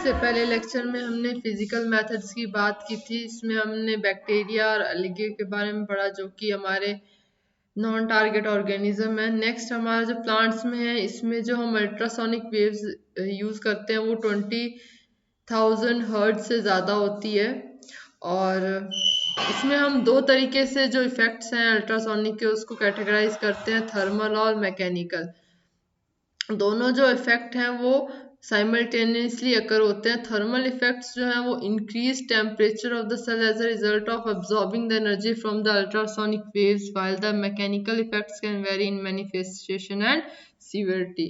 इससे पहले लेक्चर में हमने फिजिकल मेथड्स की बात की थी। इसमें हमने बैक्टीरिया और अलगे के बारे में पढ़ा जो कि हमारे नॉन टारगेट ऑर्गेनिज्म है। नेक्स्ट हमारा जो प्लांट्स में है, इसमें जो हम अल्ट्रासोनिक वेव्स यूज़ करते हैं वो 20,000 हर्ट्ज से ज़्यादा होती है। और इसमें हम दो तरीके से जो इफ़ेक्ट्स हैं अल्ट्रासोनिक के उसको कैटेगराइज करते हैं, थर्मल और मैकेनिकल। दोनों जो इफेक्ट हैं वो साइमल्टेनियसली अकर होते हैं। थर्मल इफेक्ट्स जो हैं वो increase temperature of the cell as a result of absorbing the energy from the ultrasonic waves, while the mechanical effects can vary in manifestation and severity.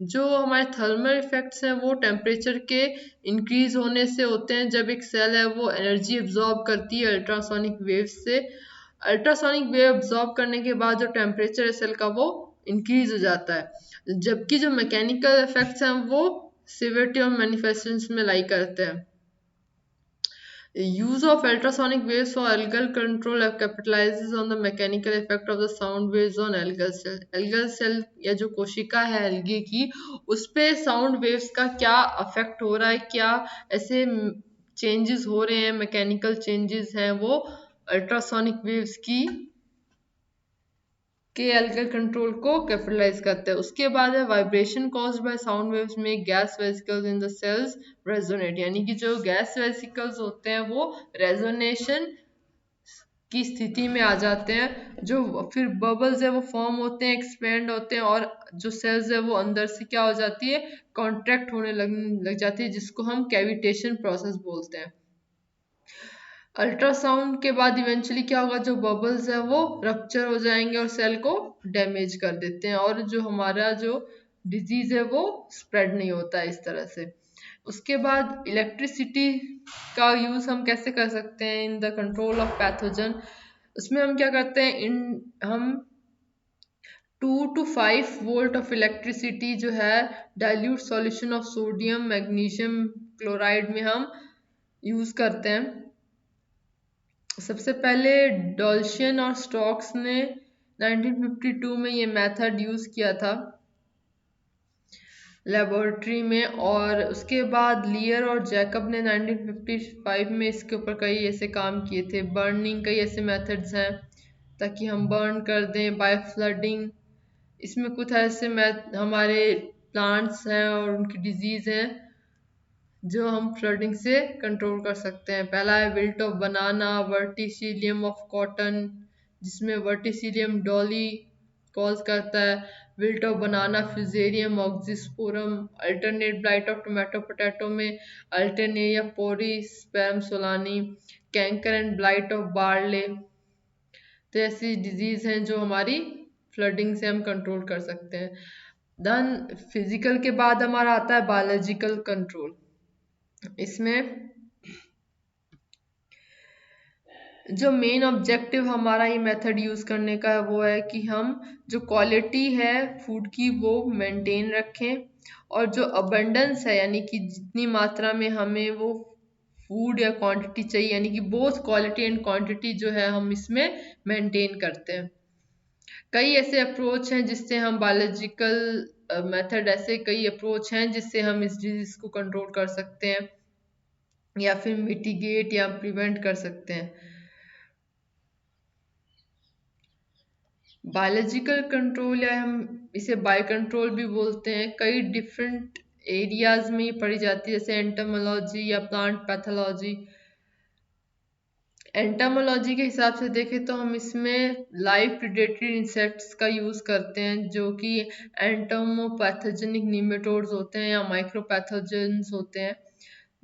जो हमारे थर्मल इफेक्ट्स हैं वो temperature के increase होने से होते हैं। जब एक सेल है वो एनर्जी एब्जॉर्ब करती है अल्ट्रासोनिक वेव्स से, अल्ट्रासोनिक वेव एब्जॉर्ब करने के बाद जो टेम्परेचर है सेल का वो इंक्रीज हो जाता है। जबकि जो मैकेनिकल इफेक्ट्स हैं वो सिवियरिटी और मैनिफेस्टेशंस में लाई करते हैं। Use of ultrasonic waves for algal control capitalises on the mechanical effect of the sound waves on algal cell. Algal cell या जो कोशिका है एल्गे की, उस पे साउंड वेव्स का क्या अफेक्ट हो रहा है, क्या ऐसे चेंजेस हो रहे हैं, मैकेनिकल चेंजेस हैं वो अल्ट्रासोनिक वेव्स की के एल्गल कंट्रोल को कैपिटलाइज करते हैं। उसके बाद है vibration caused by sound waves में gas vesicles in the cells resonate, यानी कि जो गैस वेसिकल्स होते हैं वो रेजोनेशन की स्थिति में आ जाते हैं। जो फिर बबल्स है वो फॉर्म होते हैं, एक्सपेंड होते हैं और जो सेल्स है वो अंदर से क्या हो जाती है, कॉन्ट्रैक्ट होने लग जाती है, जिसको हम कैविटेशन प्रोसेस बोलते हैं। अल्ट्रासाउंड के बाद इवेंचुअली क्या होगा, जो बबल्स है वो रप्चर हो जाएंगे और सेल को डैमेज कर देते हैं और जो हमारा जो डिजीज है वो स्प्रेड नहीं होता है इस तरह से। उसके बाद इलेक्ट्रिसिटी का यूज हम कैसे कर सकते हैं in the control of pathogen. उसमें हम क्या करते हैं, हम 2 to 5 वोल्ट ऑफ इलेक्ट्रिसिटी जो है dilute solution of sodium magnesium chloride में हम यूज करते हैं। सबसे पहले डॉल्शियन और स्टोक्स ने 1952 में ये मेथड यूज किया था लेबोरेटरी में, और उसके बाद लियर और जैकब ने 1955 में इसके ऊपर कई ऐसे काम किए थे। बर्निंग, कई ऐसे मेथड्स हैं ताकि हम बर्न कर दें, बाय फ्लडिंग। इसमें कुछ ऐसे हमारे प्लांट्स हैं और उनकी डिजीज हैं जो हम फ्लडिंग से कंट्रोल कर सकते हैं। पहला है wilt of banana, verticillium of cotton, जिसमें वर्टिसिलियम डॉली कॉज करता है, wilt of banana fusarium oxysporum, alternate blight of tomato potato में alternaria porri spam solani, canker and blight of barley. तो ऐसी डिजीज हैं जो हमारी फ्लडिंग से हम कंट्रोल कर सकते हैं। देन फिजिकल के बाद हमारा आता है बायोलॉजिकल कंट्रोल। इसमें जो मेन ऑब्जेक्टिव हमारा ये मेथड यूज करने का है वो है कि हम जो क्वालिटी है फूड की वो मेंटेन रखें, और जो अबंडेंस है यानी कि जितनी मात्रा में हमें वो फूड या क्वांटिटी चाहिए, यानी कि बोथ क्वालिटी एंड क्वांटिटी जो है हम इसमें मेंटेन करते हैं। कई ऐसे अप्रोच हैं जिससे हम बायोलॉजिकल मेथड, ऐसे कई अप्रोच हैं जिससे हम इस डिजीज को कंट्रोल कर सकते हैं या फिर मिटिगेट या प्रिवेंट कर सकते हैं। बायोलॉजिकल कंट्रोल या हम इसे बायो कंट्रोल भी बोलते हैं, कई डिफरेंट एरियाज में पढ़ी जाती है, जैसे एंटोमोलॉजी या प्लांट पैथोलॉजी। एंटोमोलॉजी के हिसाब से देखें तो हम इसमें लाइव प्रीडेटरी इंसेक्ट्स का यूज करते हैं जो कि एंटोमोपैथोजेनिक निमेटोड्स होते हैं या माइक्रोपैथोजेंस होते हैं,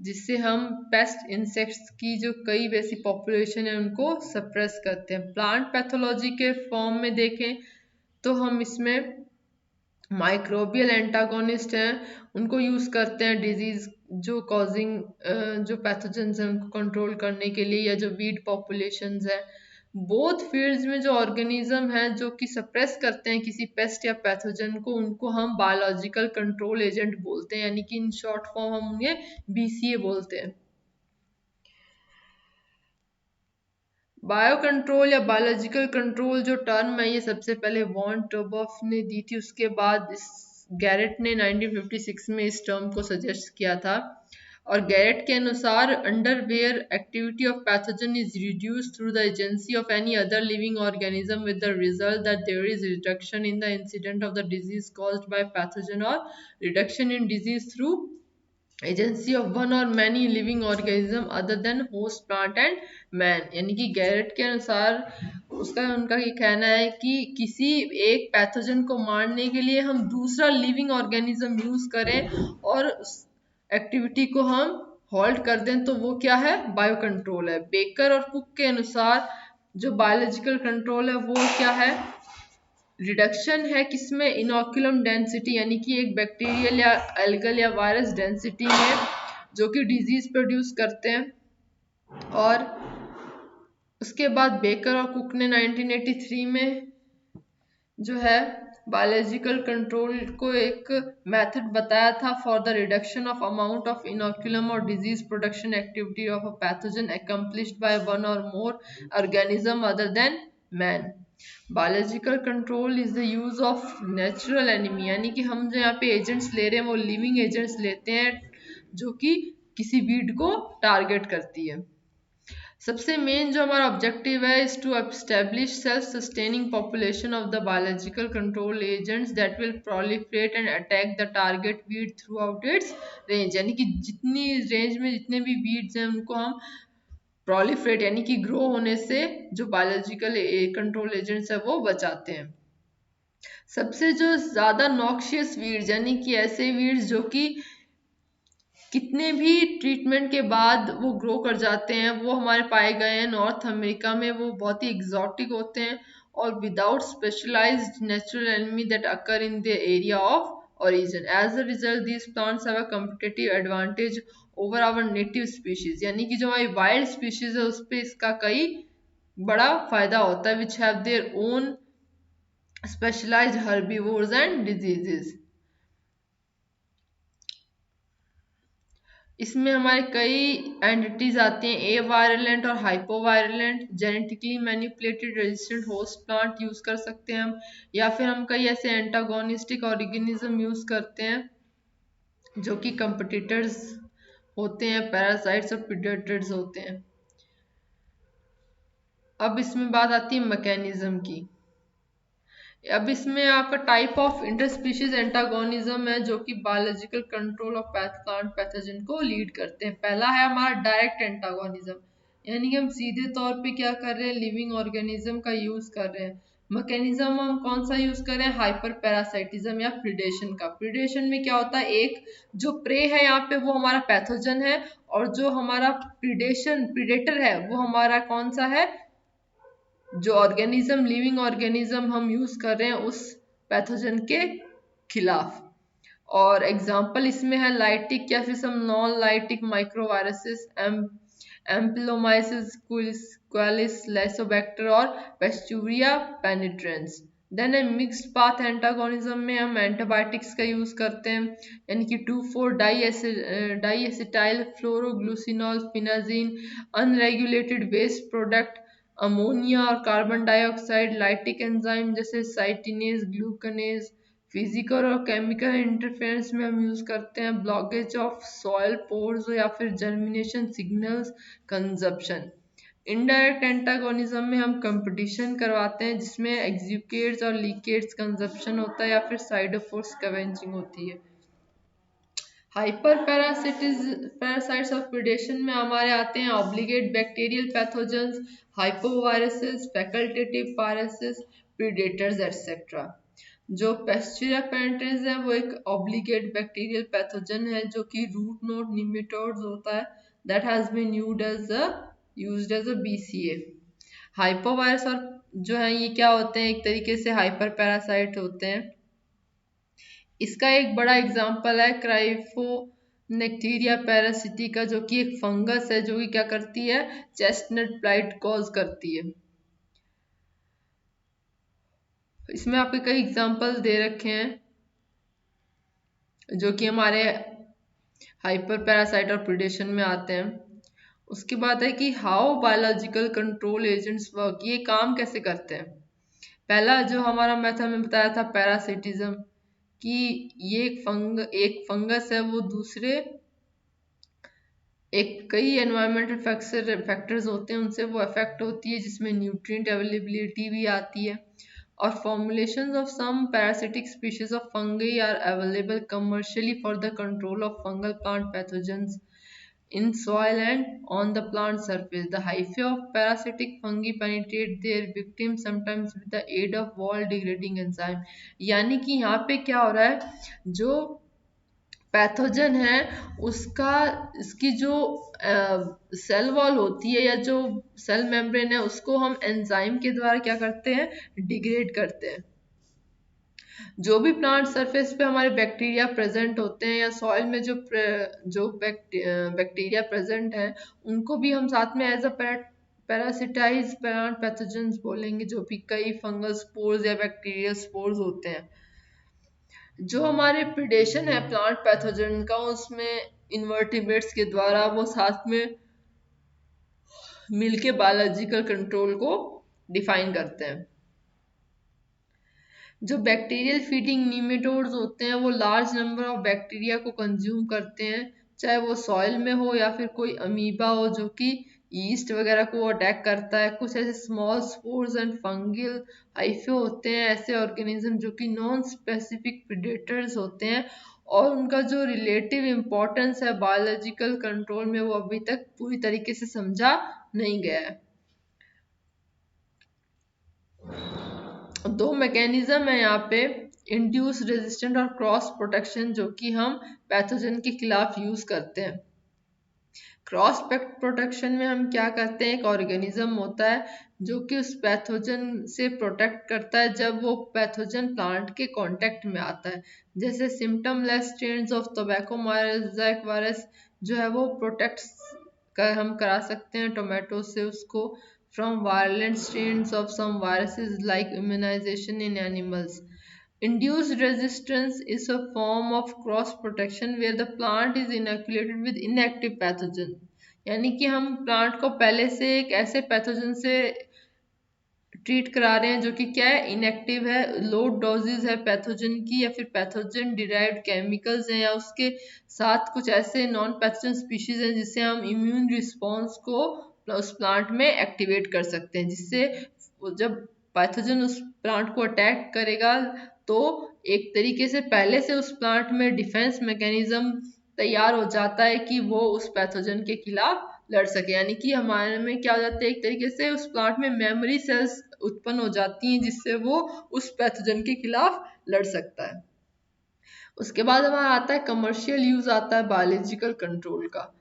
जिससे हम पेस्ट इंसेक्ट्स की जो कई वैसी पॉपुलेशन है उनको सप्रेस करते हैं। प्लांट पैथोलॉजी के फॉर्म में देखें तो हम इसमें माइक्रोबियल एंटागोनिस्ट हैं उनको यूज करते हैं डिजीज जो कॉजिंग जो पैथोजेंस हैं उनको कंट्रोल करने के लिए, या जो वीड पॉपुलेशंस है। बोथ फील्ड्स में जो ऑर्गेनिज्म हैं जो कि सप्रेस करते हैं किसी पेस्ट या पैथोजन को, उनको हम बायोलॉजिकल कंट्रोल एजेंट बोलते हैं, यानी कि इन शॉर्ट फॉर्म हम उन्हें BCA बोलते हैं। बायो कंट्रोल या बायोलॉजिकल कंट्रोल जो टर्म है ये सबसे पहले वॉन टर्बॉफ ने दी थी, उसके बाद गैरेट ने 1956 में इस टर्म को सजेस्ट किया था। और गैरेट के अनुसार अंडरवेयर activity of pathogen is reduced through the agency of any other living organism with the result that there is reduction in the incident of the disease caused by pathogen और reduction in disease through agency of one or many living organism other than host plant and man. यानी कि Garrett के अनुसार उनका ये कहना है कि किसी एक पैथोजन को मारने के लिए हम दूसरा लिविंग ऑर्गेनिज्म यूज करें और उस एक्टिविटी को हम हॉल्ट कर दें तो वो क्या है, बायो कंट्रोल है। बेकर और कुक के अनुसार जो बायोलॉजिकल कंट्रोल है वो क्या है, रिडक्शन है किसमें, इनोकुलम डेंसिटी यानी कि एक बैक्टीरियल या एल्गल या वायरस डेंसिटी में जो कि डिजीज प्रोड्यूस करते हैं। और उसके बाद बेकर और कुक ने 1983 में जो है बायोलॉजिकल कंट्रोल को एक मेथड बताया था for the reduction of amount of inoculum or disease production activity of a pathogen accomplished by one or more organism other than man. Biological control is the use of natural enemy, यानी कि हम जो यहाँ पे agents ले रहे हैं वो लिविंग एजेंट्स लेते हैं जो कि किसी वीड को टारगेट करती है। सबसे मेन जो हमारा ऑब्जेक्टिव है is to establish self sustaining population of the biological control agents that will proliferate and attack the target weed throughout its range, यानी कि जितनी रेंज में जितने भी वीड्स हैं उनको हम प्रोलिफरेट यानी कि ग्रो होने से जो बायोलॉजिकल कंट्रोल एजेंट्स है वो बचाते हैं। सबसे जो ज्यादा नॉक्शियस वीड्स यानी कि ऐसे वीड्स जो कि कितने भी ट्रीटमेंट के बाद वो ग्रो कर जाते हैं वो हमारे पाए गए हैं नॉर्थ अमेरिका में, वो बहुत ही एग्जॉटिक होते हैं और without specialised natural enemy that occur in the area of origin. As a result, these plants have a competitive advantage over our native species. यानी कि जो हमारी वाइल्ड स्पीशीज है उस पर इसका कई बड़ा फायदा होता है, which have their own specialized herbivores and diseases. इसमें हमारे कई एंटिटीज आती हैं, ए वायरलेंट और hypovirulent. Genetically manipulated resistant host plant use कर सकते हैं हम, या फिर हम कई ऐसे एंटागोनिस्टिक ऑर्गेनिज्म यूज करते हैं जो कि कंपटीटर्स होते हैं, पैरासाइट्स और प्रीडेटर्स होते हैं। अब इसमें बात आती है मैकेनिज्म की। अब इसमें आपका टाइप ऑफ इंटरस्पीशीज एंटागोनिज्म है जो कि biological control of plant pathogen को लीड करते हैं। पहला है हमारा डायरेक्ट एंटागोनिज्म, यानी कि हम सीधे तौर पे क्या कर रहे हैं, लिविंग ऑर्गेनिज्म का यूज कर रहे हैं। मैकेनिज्म हम कौन सा यूज कर रहे हैं, हाइपर पैरासाइटिज्म या प्रीडेशन का। प्रीडेशन में क्या होता है, एक जो प्रे है यहाँ पे वो हमारा पैथोजन है और जो हमारा प्रीडेटर है वो हमारा कौन सा है, जो ऑर्गेनिज्म लिविंग ऑर्गेनिज्म हम यूज कर रहे हैं उस पैथोजन के खिलाफ। और एग्जांपल इसमें है लाइटिक या फिर सम नॉन लाइटिक माइक्रोवायरसेस, एम्पिलोमाइसिस क्वालिस, लाइसोबैक्टर और पेस्चुरिया पेनिट्रेंस। देन ए मिक्स्ड पाथ एंटागोनिज्म में हम एंटीबायोटिक्स का यूज करते हैं, यानी कि 2,4 diacetyl phloroglucinol phenazine, unregulated waste product, ammonia और कार्बन डाइऑक्साइड, लाइटिक एंजाइम जैसे साइटिनेज, ग्लूकनेज। फिजिकल और केमिकल इंटरफेरेंस में हम यूज करते हैं ब्लॉकेज ऑफ सॉइल पोर्स या फिर germination signals consumption. Indirect antagonism में हम कंपटीशन करवाते हैं जिसमें एग्जीक्यूट्स और लीकेट्स कंजप्शन होता है या फिर साइडोफोर स्कैवेंजिंग होती है। हाइपर पैरासाइट्स ऑफ प्रीडेशन में हमारे आते हैं obligate bacterial pathogens, hypoviruses, facultative viruses, predators etcetera. जो पेस्चुरिया पेनिट्रेंस है वो एक ऑब्लिगेट बैक्टीरियल पैथोजन है जो कि रूट नोड निमेटोड्स होता है, that has been used as a BCA. Hypovirus और जो है ये क्या होते हैं, एक तरीके से हाइपर पैरासाइट होते हैं। इसका एक बड़ा एग्जाम्पल है क्राइफोनेक्टीरिया पैरासिटी का, जो कि एक फंगस है जो कि क्या करती है, चेस्टनट ब्लाइट कॉज करती है। इसमें आपके कई एग्जाम्पल दे रखे हैं जो कि हमारे हाइपर पैरासाइट और प्रीडेशन में आते हैं। उसके बाद है कि how biological control agents work, ये काम कैसे करते हैं। पहला जो हमारा मेथड में बताया था पैरासिटिज्म, कि ये एक फंगस है वो दूसरे एक कई एनवायरमेंटल फैक्टर्स होते हैं, उनसे वो अफेक्ट होती है, जिसमें न्यूट्रिएंट अवेलेबिलिटी भी आती है। और formulations of some parasitic species of fungi are available commercially for the control of fungal plant pathogens in soil and on the plant surface. The hyphae of parasitic fungi penetrate their victims sometimes with the aid of wall degrading enzyme. यानी कि यहाँ पे क्या हो रहा है, जो pathogen है उसका, इसकी जो सेल वॉल होती है या जो सेल मेम्ब्रेन है, उसको हम एंजाइम के द्वारा क्या करते हैं, डिग्रेड करते हैं। जो भी प्लांट सरफेस पे हमारे बैक्टीरिया प्रेजेंट होते हैं या सॉइल में जो बैक्टीरिया प्रेजेंट है, उनको भी हम साथ में as a parasitize plant pathogens बोलेंगे, जो भी कई फंगल स्पोर्स या बैक्टीरियल स्पोर्स होते हैं। जो हमारे प्रिडेशन है प्लांट पैथोजन का, उसमें इन्वर्टिब्रेट्स के द्वारा वो साथ में मिलके बायोलॉजिकल कंट्रोल को डिफाइन करते हैं। जो बैक्टीरियल फीडिंग नीमेटोड्स होते हैं, वो लार्ज नंबर ऑफ बैक्टीरिया को कंज्यूम करते हैं, चाहे वो सॉइल में हो या फिर कोई अमीबा हो जो कि ईस्ट वगैरह को अटैक करता है। कुछ ऐसे small spores and fungal hyphae होते हैं, ऐसे ऑर्गेनिज्म जो कि नॉन स्पेसिफिक प्रेडेटर्स होते हैं, और उनका जो रिलेटिव इम्पोर्टेंस है बायोलॉजिकल कंट्रोल में, वो अभी तक पूरी तरीके से समझा नहीं गया है। दो मैकेनिज्म है यहाँ पे, इंड्यूस रेजिस्टेंट और क्रॉस प्रोटेक्शन, जो कि हम पैथोजन के खिलाफ यूज करते हैं। क्रॉस प्रोटेक्शन में हम क्या करते हैं, एक ऑर्गेनिज्म होता है जो कि उस पैथोजन से प्रोटेक्ट करता है जब वो पैथोजन प्लांट के कांटेक्ट में आता है। जैसे symptomless strains of tobacco mosaic virus जो है वो प्रोटेक्ट हम करा सकते हैं टोमेटो से उसको from virulent strains of some viruses like immunization in animals. Induced resistance is a form of cross protection where the plant is inoculated with inactive pathogen. यानी कि हम प्लांट को पहले से एक ऐसे पैथोजन से ट्रीट करा रहे हैं जो कि क्या है, इनएक्टिव है, लो डोजेज है पैथोजन की, या फिर पैथोजन डिराइव्ड केमिकल्स हैं, या उसके साथ कुछ ऐसे नॉन पैथोजन स्पीशीज हैं जिससे हम इम्यून रिस्पॉन्स को उस प्लांट में एक्टिवेट कर सकते हैं, जिससे जब पैथोजन उस प्लांट को अटैक करेगा तो एक तरीके से पहले से उस प्लांट में डिफेंस मैकेनिज्म तैयार हो जाता है कि वो उस पैथोजन के खिलाफ लड़ सके। यानी कि हमारे में क्या हो जाता है, एक तरीके से उस प्लांट में मेमोरी सेल्स उत्पन्न हो जाती हैं जिससे वो उस पैथोजन के खिलाफ लड़ सकता है। उसके बाद हमारा आता है कमर्शियल यूज, आता है बायोलॉजिकल कंट्रोल का।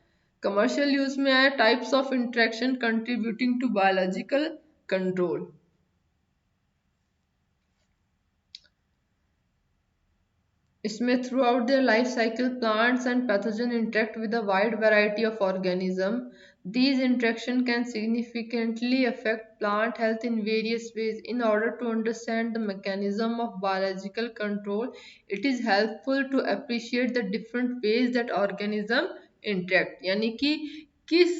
कमर्शियल यूज में आया types of interaction contributing to biological control. इसमें throughout their life cycle plants and pathogen interact with a wide variety of organism. These interaction can significantly affect plant health in various ways. In order to understand the mechanism of biological control, it is helpful to appreciate the different ways that organism interact. यानी कि किस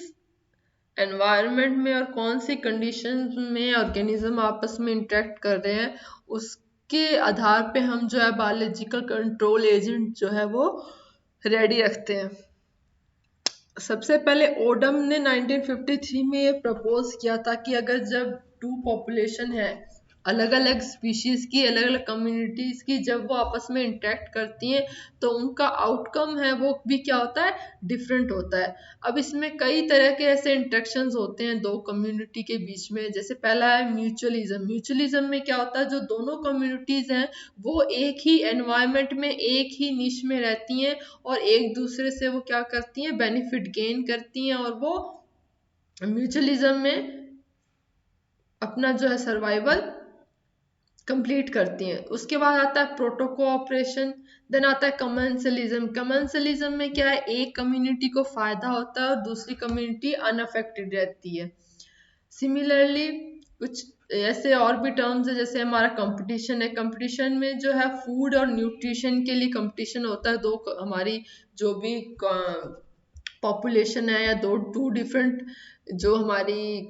environment में और कौन सी conditions में organism आपस में interact कर रहे हैं, उसके आधार पे हम जो है बायोलॉजिकल कंट्रोल एजेंट जो है वो रेडी रखते हैं। सबसे पहले ओडम ने 1953 में ये प्रपोज किया था कि अगर जब टू पॉपुलेशन है अलग अलग स्पीशीज की, अलग अलग कम्युनिटीज की, जब वो आपस में इंटरेक्ट करती हैं तो उनका आउटकम है वो भी क्या होता है, डिफरेंट होता है। अब इसमें कई तरह के ऐसे इंटरेक्शंस होते हैं दो कम्युनिटी के बीच में। जैसे पहला है म्यूचुअलिज्म। म्यूचुअलिज्म में क्या होता है, जो दोनों कम्युनिटीज हैं वो एक ही एनवायरनमेंट में एक ही निश में रहती हैं और एक दूसरे से वो क्या करती हैं, बेनिफिट गेन करती हैं, और वो म्यूचुअलिज्म में अपना जो है सर्वाइवल कंप्लीट करती हैं। उसके बाद आता है प्रोटो कोऑपरेशन, देन आता है कमेंसलिज्म। कमेंसलिज्म में क्या है, एक कम्युनिटी को फायदा होता है और दूसरी कम्युनिटी अनअफेक्टेड रहती है। सिमिलरली कुछ ऐसे और भी टर्म्स है, जैसे हमारा कंपटीशन है। कंपटीशन में जो है फूड और न्यूट्रिशन के लिए कंपटीशन होता है। दो हमारी जो भी पॉपुलेशन है या दो टू डिफरेंट जो हमारी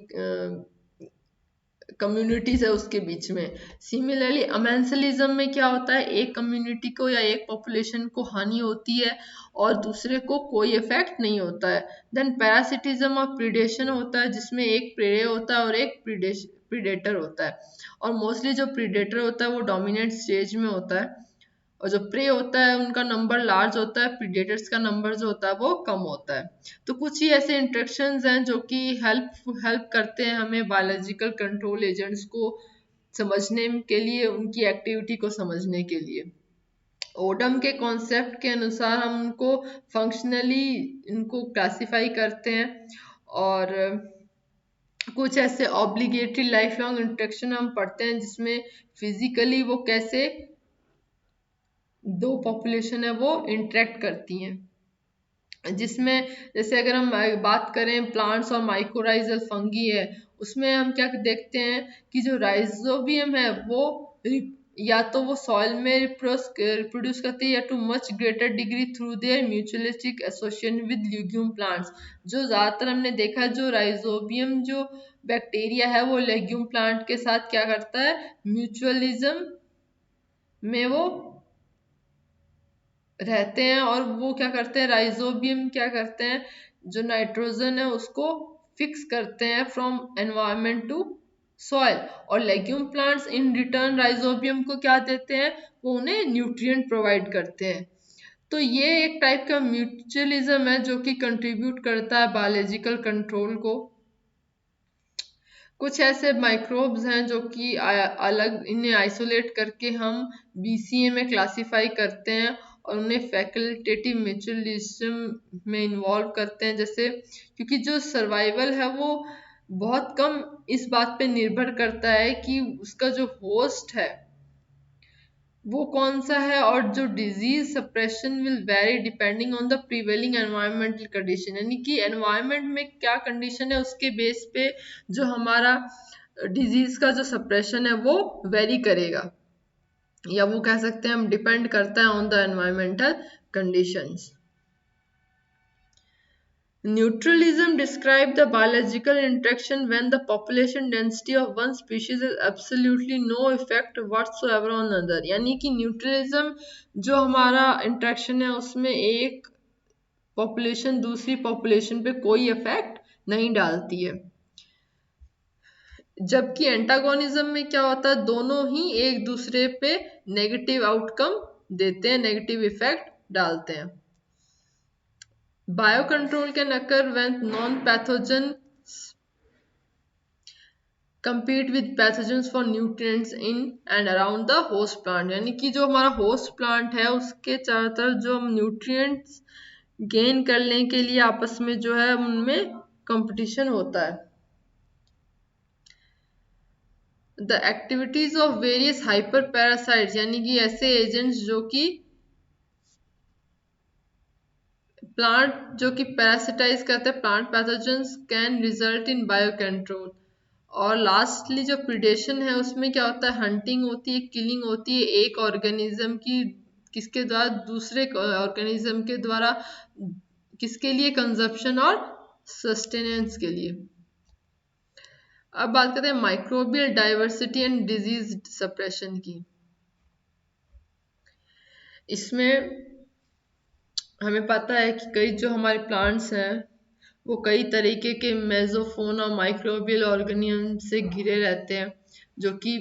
कम्युनिटीज है उसके बीच में। सिमिलरली अमेंसलिज्म में क्या होता है, एक कम्युनिटी को या एक पॉपुलेशन को हानि होती है और दूसरे को कोई इफेक्ट नहीं होता है। देन पैरासिटिज्म और प्रीडेशन होता है, जिसमें एक प्रे होता है और एक प्रीडेटर होता है। और मोस्टली जो प्रीडेटर होता है वो डोमिनेंट स्टेज में होता है, और जो प्रे होता है उनका नंबर लार्ज होता है, प्रीडेटर्स का नंबर जो होता है वो कम होता है। तो कुछ ही ऐसे इंट्रैक्शंस हैं जो कि हेल्प करते हैं हमें बायोलॉजिकल कंट्रोल एजेंट्स को समझने के लिए, उनकी एक्टिविटी को समझने के लिए। ओडम के कॉन्सेप्ट के अनुसार हम उनको फंक्शनली इनको क्लासिफाई करते हैं, और कुछ ऐसे ऑब्लिगेटरी लाइफ लॉन्ग इंट्रैक्शन हम पढ़ते हैं जिसमें फिजिकली वो कैसे दो पॉपुलेशन है वो इंटरेक्ट करती हैं। जिसमें जैसे अगर हम बात करें प्लांट्स और माइक्रोराइजल फंगी है, उसमें हम क्या देखते हैं कि जो राइजोबियम है वो या तो वो सॉइल में रिप्रोड्यूस करती है या to much greater degree through their mutualistic association with legume plants. जो ज्यादातर हमने देखा जो राइजोबियम जो बैक्टीरिया है वो लेग्यूम प्लांट के साथ क्या करता है, म्यूचुअलिज्म में वो रहते हैं, और वो क्या करते हैं, राइजोबियम क्या करते हैं, जो नाइट्रोजन है उसको फिक्स करते हैं फ्रॉम एनवायरमेंट टू सॉइल, और legume plants in return rhizobium को क्या देते हैं, वो उन्हें न्यूट्रिएंट प्रोवाइड करते हैं। तो ये एक टाइप का म्यूचुअलिज्म है जो कि कंट्रीब्यूट करता है बायोलॉजिकल कंट्रोल को। कुछ ऐसे माइक्रोब्स हैं जो कि अलग, इन्हें आइसोलेट करके हम बीसीए में क्लासिफाई करते हैं और उन्हें फैकल्टेटिव म्यूचुअलिज्म में इन्वॉल्व करते हैं। जैसे क्योंकि जो सर्वाइवल है वो बहुत कम इस बात पे निर्भर करता है कि उसका जो होस्ट है वो कौन सा है, और जो disease suppression will very depending on the prevailing environmental condition, यानी कि एनवायरमेंट में क्या कंडीशन है उसके बेस पे जो हमारा डिजीज का जो सप्रेशन है वो वेरी करेगा, या वो कह सकते हैं हम डिपेंड करता है on the environmental conditions. Neutralism describes the biological interaction when the population density of one species has absolutely no effect whatsoever on another। यानी कि न्यूट्रलिज्म जो हमारा इंट्रैक्शन है उसमें एक पॉपुलेशन दूसरी पॉपुलेशन पे कोई इफेक्ट नहीं डालती है, जबकि एंटागोनिज्म में क्या होता है, दोनों ही एक दूसरे पे नेगेटिव आउटकम देते हैं, नेगेटिव इफेक्ट डालते हैं। Biocontrol can occur when non-pathogens compete with pathogens for nutrients in and around the host plant। यानी कि जो हमारा होस्ट प्लांट है उसके चारों तरफ जो हम न्यूट्रिएंट्स गेन करने के लिए आपस में जो है उनमें कंपटीशन होता है। The activities of various hyper parasites, यानी कि ऐसे एजेंट्स जो कि प्लांट जो कि पैरासिटाइज करते हैं plant pathogens can result in bio control. और लास्टली जो प्रिडेशन है उसमें क्या होता है, हंटिंग होती है, किलिंग होती है एक ऑर्गेनिज्म की किसके द्वारा, दूसरे ऑर्गेनिज्म के द्वारा, किसके लिए, कंजप्शन और सस्टेनेंस के लिए। अब बात करते हैं microbial diversity and disease suppression की। इसमें हमें पता है कि कई जो हमारे प्लांट्स हैं वो कई तरीके के मेसोफोन और माइक्रोबियल ऑर्गेनिज्म से घिरे रहते हैं जो कि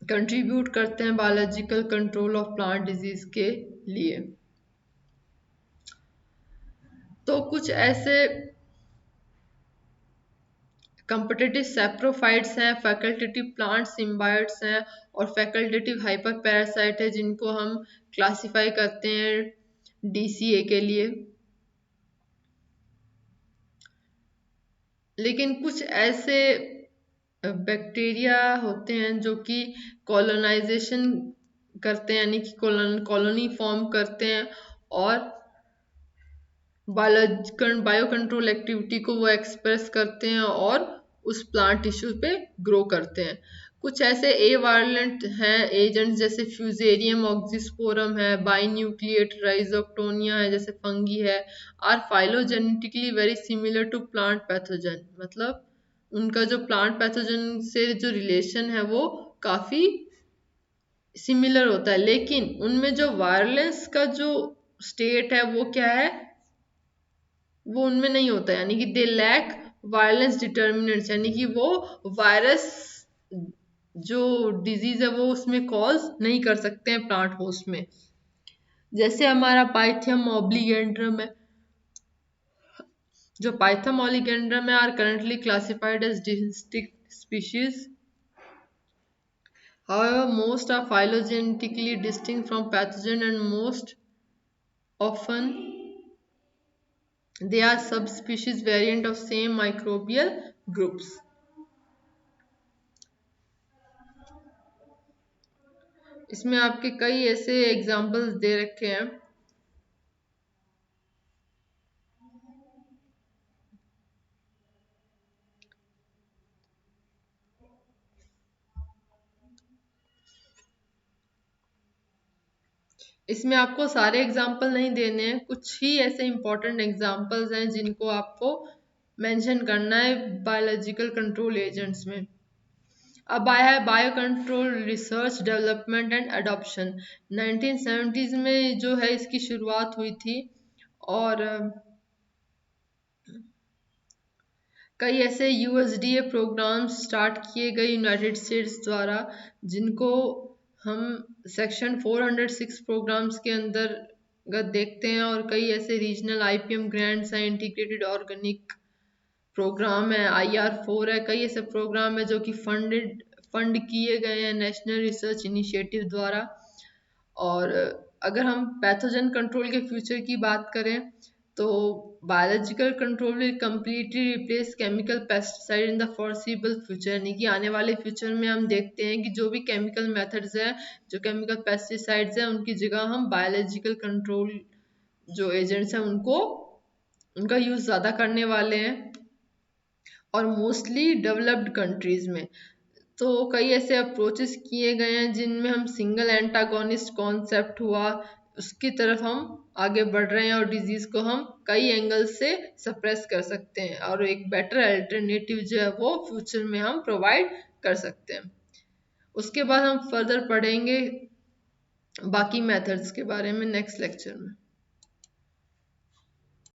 कंट्रीब्यूट करते हैं biological control of plant disease के लिए। तो कुछ ऐसे कॉम्पिटिटिव सैप्रोफाइट्स हैं, फैकल्टेटिव प्लांट सिम्बायोट्स हैं और फैकल्टेटिव हाइपर पैरासाइट है जिनको हम क्लासिफाई करते हैं डीसीए के लिए। लेकिन कुछ ऐसे बैक्टीरिया होते हैं जो कि कॉलोनाइजेशन करते हैं, यानी कि कॉलोनी फॉर्म करते हैं और बायो कंट्रोल एक्टिविटी को वो एक्सप्रेस करते हैं और उस प्लांट टिश्यू पे ग्रो करते हैं। कुछ ऐसे ए वायलेंट हैं एजेंट्स जैसे फ्यूजेरियम ऑक्सीस्पोरम है, बाइन्यूक्लिएट राइजोक्टोनिया है जैसे फंगी है, are phylogenetically very similar to plant pathogen. मतलब उनका जो प्लांट पैथोजन से जो रिलेशन है वो काफी सिमिलर होता है, लेकिन उनमें जो वायरलेंस का जो स्टेट है वो क्या है, वो उनमें नहीं होता है, यानी कि दे लैक वायरलेंस डिटर्मिनेंट्स, यानी कि वो वायरस जो डिजीज है वो उसमें कॉज नहीं कर सकते हैं प्लांट होस्ट में। जैसे हमारा पाइथियम ऑब्लिगेंड्रम है, जो पाइथम ऑलिगेंड्रम है are currently classified as distinct species. However, most are phylogenetically distinct from pathogen and most often they are subspecies variant of same microbial groups. इसमें आपके कई ऐसे एग्जाम्पल्स दे रखे हैं। इसमें आपको सारे एग्जाम्पल नहीं देने हैं, कुछ ही ऐसे इंपॉर्टेंट एग्जाम्पल्स हैं जिनको आपको मेंशन करना है बायोलॉजिकल कंट्रोल एजेंट्स में। अब आया है bio control research development and adoption. 1970s में जो है इसकी शुरुआत हुई थी और कई ऐसे यूएसडीए प्रोग्राम्स स्टार्ट किए गए यूनाइटेड स्टेट्स द्वारा, जिनको हम सेक्शन 406 प्रोग्राम्स के अंतर्गत देखते हैं, और कई ऐसे रीजनल आईपीएम ग्रांट्स हैं, इंटीग्रेटेड ऑर्गेनिक प्रोग्राम है, IR4 है, कई ऐसे प्रोग्राम है जो कि फंड किए गए हैं नेशनल रिसर्च इनिशिएटिव द्वारा। और अगर हम पैथोजन कंट्रोल के फ्यूचर की बात करें तो biological control will completely replace chemical pesticide in the foreseeable future, यानी कि आने वाले फ्यूचर में हम देखते हैं कि जो भी केमिकल मेथड्स हैं, जो केमिकल पेस्टिसाइड्स हैं, उनकी जगह हम बायोलॉजिकल कंट्रोल जो एजेंट्स हैं उनका यूज ज़्यादा करने वाले हैं, और मोस्टली डेवलप्ड कंट्रीज में। तो कई ऐसे अप्रोचेस किए गए हैं जिनमें हम सिंगल एंटागोनिस्ट कॉन्सेप्ट हुआ उसकी तरफ हम आगे बढ़ रहे हैं, और डिजीज को हम कई एंगल से सप्रेस कर सकते हैं, और एक बेटर अल्टरनेटिव जो है वो फ्यूचर में हम प्रोवाइड कर सकते हैं। उसके बाद हम फर्दर पढ़ेंगे बाकी मेथड्स के बारे में नेक्स्ट लेक्चर में।